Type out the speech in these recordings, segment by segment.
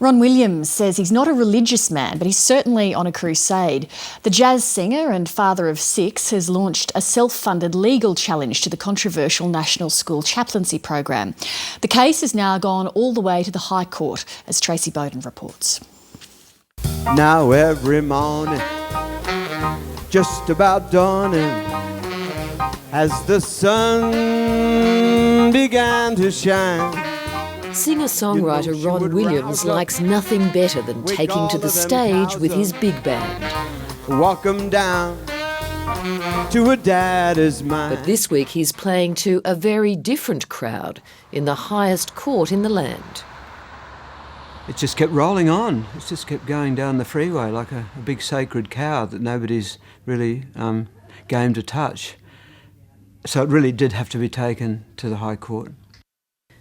Ron Williams says he's not a religious man, but he's certainly on a crusade. The jazz singer and father of 6 has launched a self-funded legal challenge to the controversial National School Chaplaincy Program. The case has now gone all the way to the High Court, as Tracy Bowden reports. Now every morning, just about dawning, as the sun began to shine. Singer-songwriter Ron Williams likes nothing better than taking to the stage with his big band. Walk 'em down to a daddy's mind. But this week he's playing to a very different crowd in the highest court in the land. It just kept rolling on. It just kept going down the freeway like a big sacred cow that nobody's really game to touch. So it really did have to be taken to the High Court.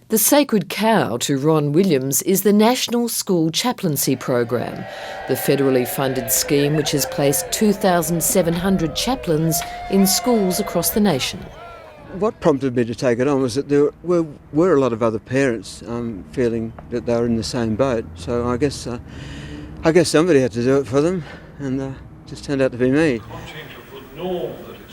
The sacred cow to Ron Williams is the National School Chaplaincy Program, the federally funded scheme which has placed 2,700 chaplains in schools across the nation. What prompted me to take it on was that there were a lot of other parents feeling that they were in the same boat. So I guess somebody had to do it for them, and it just turned out to be me.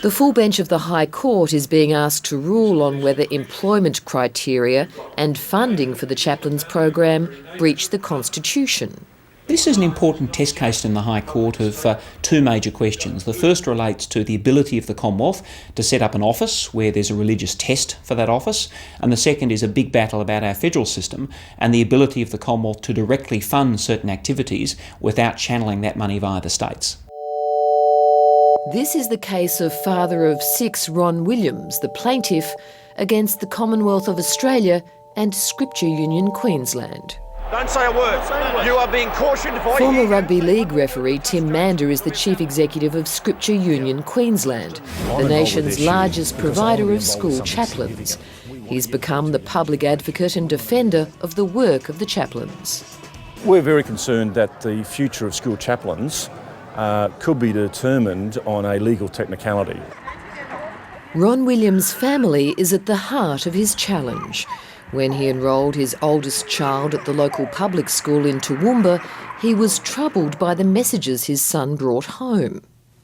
The full bench of the High Court is being asked to rule on whether employment criteria and funding for the chaplains program breach the Constitution. This is an important test case in the High Court of two major questions. The first relates to the ability of the Commonwealth to set up an office where there's a religious test for that office, and the second is a big battle about our federal system and the ability of the Commonwealth to directly fund certain activities without channeling that money via the states. This is the case of father of 6 Ron Williams, the plaintiff, against the Commonwealth of Australia and Scripture Union Queensland. Don't say a word. You are being cautioned for... Former rugby league referee Tim Mander is the chief executive of Scripture Union Queensland, the nation's largest provider of school chaplains. He's become the public advocate and defender of the work of the chaplains. We're very concerned that the future of school chaplains could be determined on a legal technicality. Ron Williams' family is at the heart of his challenge. When he enrolled his oldest child at the local public school in Toowoomba, he was troubled by the messages his son brought home.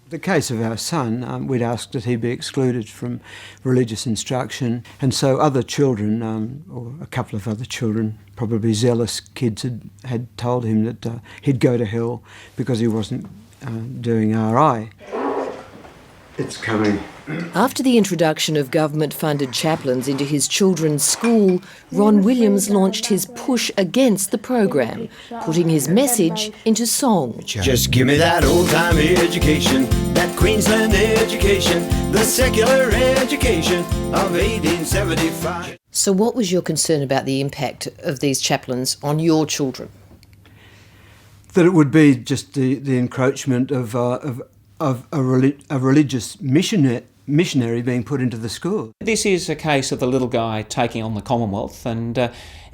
The case of our son, we'd asked that he be excluded from religious instruction, and so other children, or a couple of other children, probably zealous kids, had told him that he'd go to hell because he wasn't doing RI. It's coming. After the introduction of government-funded chaplains into his children's school, Ron Williams launched his push against the program, putting his message into song. Just give me that old-timey education, that Queensland education, the secular education of 1875. So what was your concern about the impact of these chaplains on your children? That it would be just the encroachment of a religious missionary being put into the school. This is a case of the little guy taking on the Commonwealth, and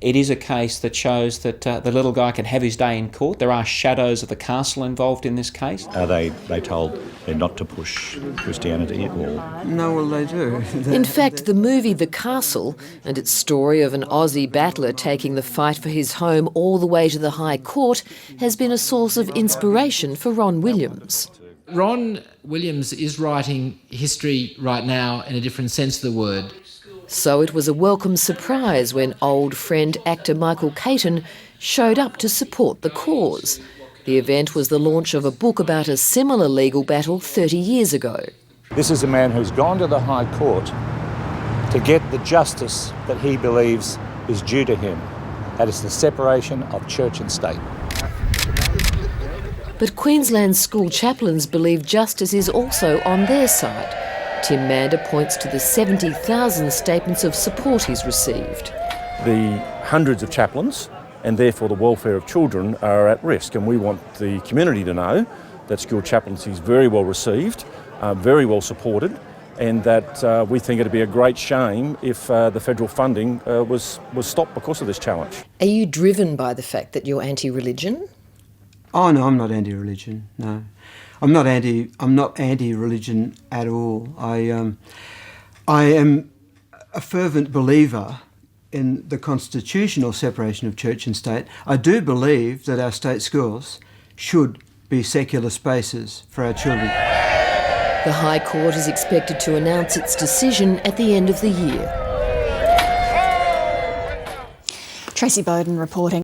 it is a case that shows that the little guy can have his day in court. There are shadows of the castle involved in this case. Are they told they're not to push Christianity or...? No, well, they do. In fact, the movie The Castle and its story of an Aussie battler taking the fight for his home all the way to the High Court has been a source of inspiration for Ron Williams. Ron Williams is writing history right now in a different sense of the word. So it was a welcome surprise when old friend actor Michael Caton showed up to support the cause. The event was the launch of a book about a similar legal battle 30 years ago. This is a man who's gone to the High Court to get the justice that he believes is due to him. That is the separation of church and state. But Queensland's school chaplains believe justice is also on their side. Tim Mander points to the 70,000 statements of support he's received. The hundreds of chaplains, and therefore the welfare of children, are at risk, and we want the community to know that school chaplaincy is very well received, very well supported, and that we think it'd be a great shame if the federal funding was stopped because of this challenge. Are you driven by the fact that you're anti-religion? Oh no, I'm not anti-religion. No, I'm not anti-religion at all. I am a fervent believer in the constitutional separation of church and state, I do believe that our state schools should be secular spaces for our children. The High Court is expected to announce its decision at the end of the year. Tracy Bowden reporting.